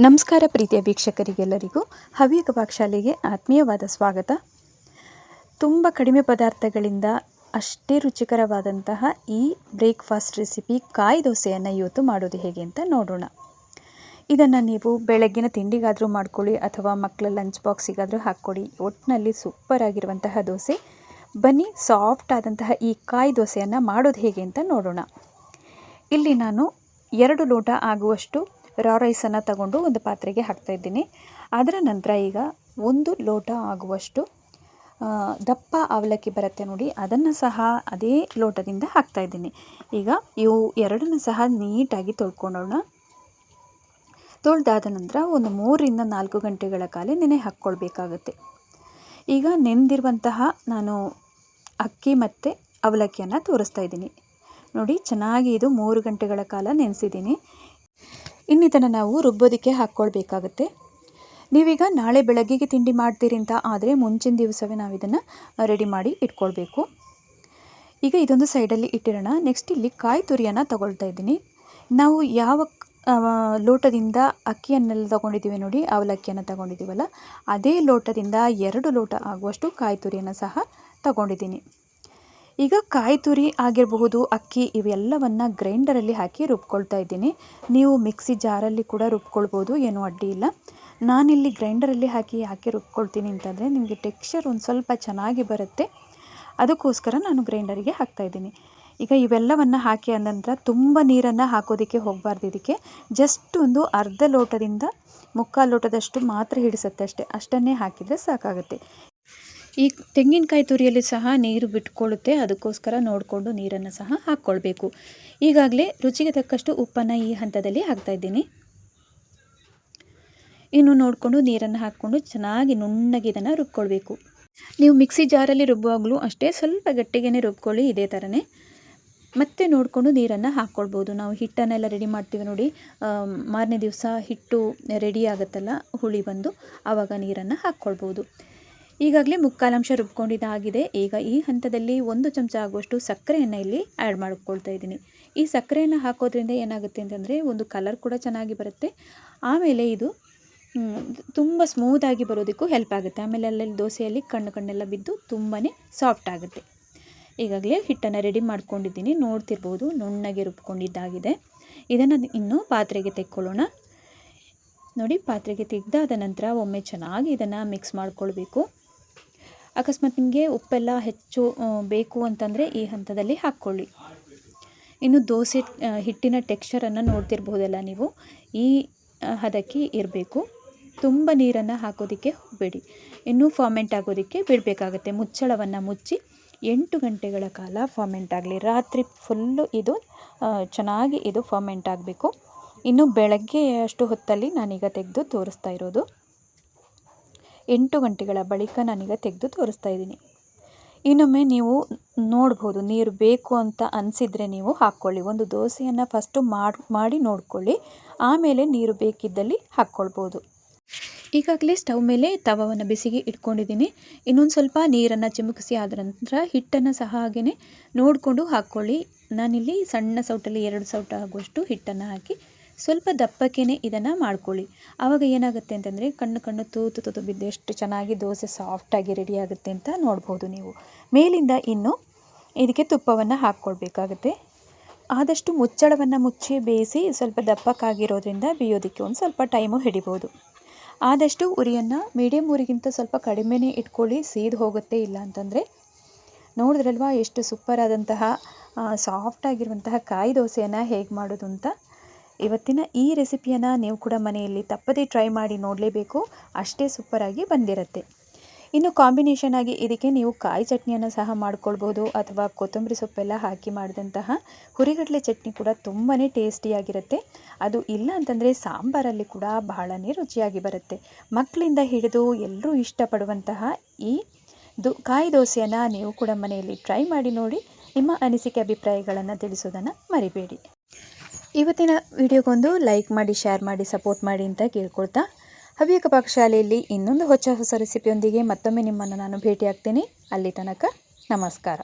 ನಮಸ್ಕಾರ ಪ್ರೀತಿಯ ವೀಕ್ಷಕರಿಗೆಲ್ಲರಿಗೂ ಹವ್ಯಕ ಪಾಕಶಾಲೆಗೆ ಆತ್ಮೀಯವಾದ ಸ್ವಾಗತ. ತುಂಬ ಕಡಿಮೆ ಪದಾರ್ಥಗಳಿಂದ ಅಷ್ಟೇ ರುಚಿಕರವಾದಂತಹ ಈ ಬ್ರೇಕ್ಫಾಸ್ಟ್ ರೆಸಿಪಿ ಕಾಯಿ ದೋಸೆಯನ್ನು ಇವತ್ತು ಮಾಡೋದು ಹೇಗೆ ಅಂತ ನೋಡೋಣ. ಇದನ್ನು ನೀವು ಬೆಳಗ್ಗಿನ ತಿಂಡಿಗಾದರೂ ಮಾಡ್ಕೊಳ್ಳಿ ಅಥವಾ ಮಕ್ಕಳ ಲಂಚ್ ಬಾಕ್ಸಿಗಾದರೂ ಹಾಕ್ಕೊಡಿ. ಒಟ್ಟಿನಲ್ಲಿ ಸೂಪರ್ ಆಗಿರುವಂತಹ ದೋಸೆ. ಬನ್ನಿ ಸಾಫ್ಟ್ ಆದಂತಹ ಈ ಕಾಯಿ ದೋಸೆಯನ್ನು ಮಾಡೋದು ಹೇಗೆ ಅಂತ ನೋಡೋಣ. ಇಲ್ಲಿ ನಾನು 2 ಲೋಟ ಆಗುವಷ್ಟು ರಾ ರೈಸನ್ನು ತಗೊಂಡು ಒಂದು ಪಾತ್ರೆಗೆ ಹಾಕ್ತಾಯಿದ್ದೀನಿ. ಅದರ ನಂತರ ಈಗ 1 ಲೋಟ ಆಗುವಷ್ಟು ದಪ್ಪ ಅವಲಕ್ಕಿ ಬರುತ್ತೆ ನೋಡಿ, ಅದನ್ನು ಸಹ ಅದೇ ಲೋಟದಿಂದ ಹಾಕ್ತಾಯಿದ್ದೀನಿ. ಈಗ ಇವು ಎರಡನ್ನು ಸಹ ನೀಟಾಗಿ ತೊಳ್ಕೊಳ್ಳೋಣ. ತೊಳೆದಾದ ನಂತರ ಒಂದು 3ರಿಂದ 4 ಗಂಟೆಗಳ ಕಾಲ ನೆನೆ ಹಾಕ್ಕೊಳ್ಬೇಕಾಗುತ್ತೆ. ಈಗ ನೆನೆದಿರುವಂತಹ ನಾನು ಅಕ್ಕಿ ಮತ್ತು ಅವಲಕ್ಕಿಯನ್ನು ತೋರಿಸ್ತಾ ಇದ್ದೀನಿ ನೋಡಿ. ಚೆನ್ನಾಗಿ ಇದು 3 ಗಂಟೆಗಳ ಕಾಲ ನೆನೆಸಿದ್ದೀನಿ. ಇನ್ನಿದನ್ನು ನಾವು ರುಬ್ಬೋದಕ್ಕೆ ಹಾಕ್ಕೊಳ್ಬೇಕಾಗುತ್ತೆ. ನೀವೀಗ ನಾಳೆ ಬೆಳಗ್ಗೆಗೆ ತಿಂಡಿ ಮಾಡ್ತೀರಿ ಅಂತ ಆದರೆ ಮುಂಚಿನ ದಿವಸವೇ ನಾವು ಇದನ್ನು ರೆಡಿ ಮಾಡಿ ಇಟ್ಕೊಳ್ಬೇಕು. ಈಗ ಇದೊಂದು ಸೈಡಲ್ಲಿ ಇಟ್ಟಿರೋಣ. ನೆಕ್ಸ್ಟ್ ಇಲ್ಲಿ ಕಾಯಿ ತುರಿಯನ್ನು ತಗೊಳ್ತಾ ಇದ್ದೀನಿ. ನಾವು ಯಾವ ಲೋಟದಿಂದ ಅಕ್ಕಿಯನ್ನೆಲ್ಲ ತೊಗೊಂಡಿದ್ದೀವಿ ನೋಡಿ, ಅವಲಕ್ಕಿಯನ್ನು ತಗೊಂಡಿದ್ದೀವಲ್ಲ, ಅದೇ ಲೋಟದಿಂದ 2 ಲೋಟ ಆಗುವಷ್ಟು ಕಾಯಿ ತುರಿಯನ್ನು ಸಹ ತಗೊಂಡಿದ್ದೀನಿ. ಈಗ ಕಾಯಿ ತುರಿ ಆಗಿರಬಹುದು, ಅಕ್ಕಿ, ಇವೆಲ್ಲವನ್ನು ಗ್ರೈಂಡರಲ್ಲಿ ಹಾಕಿ ರುಬ್ಕೊಳ್ತಾ ಇದ್ದೀನಿ. ನೀವು ಮಿಕ್ಸಿ ಜಾರಲ್ಲಿ ಕೂಡ ರುಬ್ಕೊಳ್ಬೋದು, ಏನೂ ಅಡ್ಡಿ ಇಲ್ಲ. ನಾನಿಲ್ಲಿ ಗ್ರೈಂಡರಲ್ಲಿ ಯಾಕೆ ರುಬ್ಕೊಳ್ತೀನಿ ಅಂತಂದರೆ ನಿಮಗೆ ಟೆಕ್ಸ್ಚರ್ ಒಂದು ಸ್ವಲ್ಪ ಚೆನ್ನಾಗಿ ಬರುತ್ತೆ, ಅದಕ್ಕೋಸ್ಕರ ನಾನು ಗ್ರೈಂಡರಿಗೆ ಹಾಕ್ತಾಯಿದ್ದೀನಿ. ಈಗ ಇವೆಲ್ಲವನ್ನು ಹಾಕಿ ಆದ ನಂತರ ತುಂಬ ನೀರನ್ನು ಹಾಕೋದಕ್ಕೆ ಹೋಗಬಾರ್ದು. ಇದಕ್ಕೆ ಜಸ್ಟ್ ಒಂದು ಅರ್ಧ ಲೋಟದಿಂದ 3/4 ಲೋಟದಷ್ಟು ಮಾತ್ರ ಹಿಡಿಸುತ್ತೆ ಅಷ್ಟನ್ನೇ ಹಾಕಿದರೆ ಸಾಕಾಗುತ್ತೆ. ಈ ತೆಂಗಿನಕಾಯಿ ತುರಿಯಲ್ಲಿ ಸಹ ನೀರು ಬಿಟ್ಕೊಳ್ಳುತ್ತೆ, ಅದಕ್ಕೋಸ್ಕರ ನೋಡಿಕೊಂಡು ನೀರನ್ನು ಸಹ ಹಾಕ್ಕೊಳ್ಬೇಕು. ಈಗಾಗಲೇ ರುಚಿಗೆ ತಕ್ಕಷ್ಟು ಉಪ್ಪನ್ನು ಈ ಹಂತದಲ್ಲಿ ಹಾಕ್ತಾಯಿದ್ದೀನಿ. ಇನ್ನು ನೋಡಿಕೊಂಡು ನೀರನ್ನು ಹಾಕ್ಕೊಂಡು ಚೆನ್ನಾಗಿ ನುಣ್ಣಗೆ ಇದನ್ನು ರುಬ್ಕೊಳ್ಬೇಕು. ನೀವು ಮಿಕ್ಸಿ ಜಾರಲ್ಲಿ ರುಬ್ಬುವಾಗಲೂ ಅಷ್ಟೇ ಸ್ವಲ್ಪ ಗಟ್ಟಿಗೆ ರುಬ್ಕೊಳ್ಳಿ, ಇದೇ ಥರನೇ. ಮತ್ತೆ ನೋಡಿಕೊಂಡು ನೀರನ್ನು ಹಾಕ್ಕೊಳ್ಬೋದು. ನಾವು ಹಿಟ್ಟನ್ನೆಲ್ಲ ರೆಡಿ ಮಾಡ್ತೀವಿ ನೋಡಿ, ಮಾರನೇ ದಿವಸ ಹಿಟ್ಟು ರೆಡಿ ಆಗುತ್ತಲ್ಲ ಹುಳಿ ಬಂದು, ಆವಾಗ ನೀರನ್ನು ಹಾಕ್ಕೊಳ್ಬೋದು. ಈಗಾಗಲೇ 3/4 ಅಂಶ ರುಬ್ಕೊಂಡಿದ್ದಾಗಿದೆ. ಈಗ ಈ ಹಂತದಲ್ಲಿ 1 ಚಮಚ ಆಗುವಷ್ಟು ಸಕ್ಕರೆಯನ್ನು ಇಲ್ಲಿ ಆ್ಯಡ್ ಮಾಡ್ಕೊಳ್ತಾ ಇದ್ದೀನಿ. ಈ ಸಕ್ಕರೆಯನ್ನು ಹಾಕೋದ್ರಿಂದ ಏನಾಗುತ್ತೆ ಅಂತಂದರೆ ಒಂದು ಕಲರ್ ಕೂಡ ಚೆನ್ನಾಗಿ ಬರುತ್ತೆ. ಆಮೇಲೆ ಇದು ತುಂಬ ಸ್ಮೂತಾಗಿ ಬರೋದಕ್ಕೂ ಹೆಲ್ಪ್ ಆಗುತ್ತೆ. ಆಮೇಲೆ ಅಲ್ಲಲ್ಲಿ ದೋಸೆಯಲ್ಲಿ ಕಣ್ಣೆಲ್ಲ ಬಿದ್ದು ತುಂಬಾ ಸಾಫ್ಟ್ ಆಗುತ್ತೆ. ಈಗಾಗಲೇ ಹಿಟ್ಟನ್ನು ರೆಡಿ ಮಾಡ್ಕೊಂಡಿದ್ದೀನಿ, ನೋಡ್ತಿರ್ಬೋದು ನುಣ್ಣಗೆ ರುಬ್ಕೊಂಡಿದ್ದಾಗಿದೆ. ಇದನ್ನು ಇನ್ನು ಪಾತ್ರೆಗೆ ತೆಕ್ಕೊಳ್ಳೋಣ ನೋಡಿ. ಪಾತ್ರೆಗೆ ತೆಗೆದಾದ ನಂತರ ಒಮ್ಮೆ ಚೆನ್ನಾಗಿ ಇದನ್ನು ಮಿಕ್ಸ್ ಮಾಡ್ಕೊಳ್ಬೇಕು. ಅಕಸ್ಮಾತ್ ನಿಮಗೆ ಉಪ್ಪೆಲ್ಲ ಹೆಚ್ಚು ಬೇಕು ಅಂತಂದರೆ ಈ ಹಂತದಲ್ಲಿ ಹಾಕ್ಕೊಳ್ಳಿ. ಇನ್ನು ದೋಸೆ ಹಿಟ್ಟಿನ ಟೆಕ್ಸ್ಚರನ್ನು ನೋಡ್ತಿರ್ಬೋದಲ್ಲ ನೀವು, ಈ ಹದಕ್ಕೆ ಇರಬೇಕು. ತುಂಬ ನೀರನ್ನು ಹಾಕೋದಕ್ಕೆ ಹೋಗಬೇಡಿ. ಇನ್ನೂ ಫರ್ಮೆಂಟ್ ಆಗೋದಕ್ಕೆ ಬಿಡಬೇಕಾಗತ್ತೆ. ಮುಚ್ಚಳವನ್ನು ಮುಚ್ಚಿ 8 ಗಂಟೆಗಳ ಕಾಲ ಫರ್ಮೆಂಟ್ ಆಗಲಿ. ರಾತ್ರಿ ಫುಲ್ಲು ಇದು ಚೆನ್ನಾಗಿ ಇದು ಫರ್ಮೆಂಟ್ ಆಗಬೇಕು. ಇನ್ನು ಬೆಳಗ್ಗೆ ಅಷ್ಟು ಹೊತ್ತಲ್ಲಿ ನಾನೀಗ ತೆಗೆದು ತೋರಿಸ್ತಾ ಇರೋದು. 8 ಗಂಟೆಗಳ ಬಳಿಕ ನಾನೀಗ ತೆಗೆದು ತೋರಿಸ್ತಾ ಇದ್ದೀನಿ. ಇನ್ನೊಮ್ಮೆ ನೀವು ನೋಡ್ಬೋದು, ನೀರು ಬೇಕು ಅಂತ ಅನಿಸಿದರೆ ನೀವು ಹಾಕ್ಕೊಳ್ಳಿ. ಒಂದು ದೋಸೆಯನ್ನು ಫಸ್ಟು ಮಾಡಿ ನೋಡ್ಕೊಳ್ಳಿ, ಆಮೇಲೆ ನೀರು ಬೇಕಿದ್ದಲ್ಲಿ ಹಾಕ್ಕೊಳ್ಬೋದು. ಈಗಾಗಲೇ ಸ್ಟವ್ ಮೇಲೆ ತವವನ್ನು ಬಿಸಿಗೆ ಇಟ್ಕೊಂಡಿದ್ದೀನಿ. ಇನ್ನೊಂದು ಸ್ವಲ್ಪ ನೀರನ್ನು ಚಿಮುಕಿಸಿ ಆದ ನಂತರ ಹಿಟ್ಟನ್ನು ಸಹ ಹಾಗೆಯೇ ನೋಡಿಕೊಂಡು ಹಾಕ್ಕೊಳ್ಳಿ. ನಾನಿಲ್ಲಿ ಸಣ್ಣ ಸೌಟಲ್ಲಿ 2 ಸೌಟ ಆಗುವಷ್ಟು ಹಿಟ್ಟನ್ನು ಹಾಕಿ ಸ್ವಲ್ಪ ದಪ್ಪಕ್ಕೇ ಇದನ್ನು ಮಾಡ್ಕೊಳ್ಳಿ. ಆವಾಗ ಏನಾಗುತ್ತೆ ಅಂತಂದರೆ ಕಣ್ಣು ತೂತು ಬಿದ್ದು ಎಷ್ಟು ಚೆನ್ನಾಗಿ ದೋಸೆ ಸಾಫ್ಟಾಗಿ ರೆಡಿ ಆಗುತ್ತೆ ಅಂತ ನೋಡ್ಬೋದು ನೀವು. ಮೇಲಿಂದ ಇನ್ನು ಇದಕ್ಕೆ ತುಪ್ಪವನ್ನು ಹಾಕ್ಕೊಳ್ಬೇಕಾಗುತ್ತೆ. ಆದಷ್ಟು ಮುಚ್ಚಳವನ್ನು ಮುಚ್ಚಿ ಬೇಯಿಸಿ, ಸ್ವಲ್ಪ ದಪ್ಪಕ್ಕಾಗಿರೋದ್ರಿಂದ ಬೇಯೋದಕ್ಕೆ ಒಂದು ಸ್ವಲ್ಪ ಟೈಮು ಹಿಡಿಬೋದು. ಆದಷ್ಟು ಉರಿಯನ್ನು ಮೀಡಿಯಮ್ ಉರಿಗಿಂತ ಸ್ವಲ್ಪ ಕಡಿಮೆನೇ ಇಟ್ಕೊಳ್ಳಿ, ಸೀದು ಹೋಗುತ್ತೆ. ಇಲ್ಲ ಅಂತಂದರೆ ನೋಡಿದ್ರಲ್ವಾ ಎಷ್ಟು ಸೂಪರ್ ಆದಂತಹ ಸಾಫ್ಟಾಗಿರುವಂತಹ ಕಾಯಿ ದೋಸೆಯನ್ನು ಹೇಗೆ ಮಾಡೋದು ಅಂತ. ಇವತ್ತಿನ ಈ ರೆಸಿಪಿಯನ್ನು ನೀವು ಕೂಡ ಮನೆಯಲ್ಲಿ ತಪ್ಪದೇ ಟ್ರೈ ಮಾಡಿ ನೋಡಲೇಬೇಕು, ಅಷ್ಟೇ ಸೂಪರಾಗಿ ಬಂದಿರುತ್ತೆ. ಇನ್ನು ಕಾಂಬಿನೇಷನ್ ಆಗಿ ಇದಕ್ಕೆ ನೀವು ಕಾಯಿ ಚಟ್ನಿಯನ್ನು ಸಹ ಮಾಡ್ಕೊಳ್ಬೋದು, ಅಥವಾ ಕೊತ್ತಂಬರಿ ಸೊಪ್ಪೆಲ್ಲ ಹಾಕಿ ಮಾಡಿದಂತಹ ಹುರಿಗಡಲೆ ಚಟ್ನಿ ಕೂಡ ತುಂಬಾ ಟೇಸ್ಟಿಯಾಗಿರುತ್ತೆ. ಅದು ಇಲ್ಲ ಅಂತಂದರೆ ಸಾಂಬಾರಲ್ಲಿ ಕೂಡ ಬಹಳನೇ ರುಚಿಯಾಗಿ ಬರುತ್ತೆ. ಮಕ್ಕಳಿಂದ ಹಿಡಿದು ಎಲ್ಲರೂ ಇಷ್ಟಪಡುವಂತಹ ಈ ಕಾಯಿ ದೋಸೆಯನ್ನು ನೀವು ಕೂಡ ಮನೆಯಲ್ಲಿ ಟ್ರೈ ಮಾಡಿ ನೋಡಿ. ನಿಮ್ಮ ಅನಿಸಿಕೆ ಅಭಿಪ್ರಾಯಗಳನ್ನು ತಿಳಿಸೋದನ್ನು ಮರಿಬೇಡಿ. ಇವತ್ತಿನ ವಿಡಿಯೋಗೊಂದು ಲೈಕ್ ಮಾಡಿ, ಶೇರ್ ಮಾಡಿ, ಸಪೋರ್ಟ್ ಮಾಡಿ ಅಂತ ಕೇಳ್ಕೊಳ್ತಾ, ಹವ್ಯಕ ಪಾಕಶಾಲೆಯಲ್ಲಿ ಇನ್ನೊಂದು ಹೊಸ ರೆಸಿಪಿಯೊಂದಿಗೆ ಮತ್ತೊಮ್ಮೆ ನಿಮ್ಮನ್ನು ನಾನು ಭೇಟಿಯಾಗ್ತೀನಿ. ಅಲ್ಲಿ ತನಕ ನಮಸ್ಕಾರ.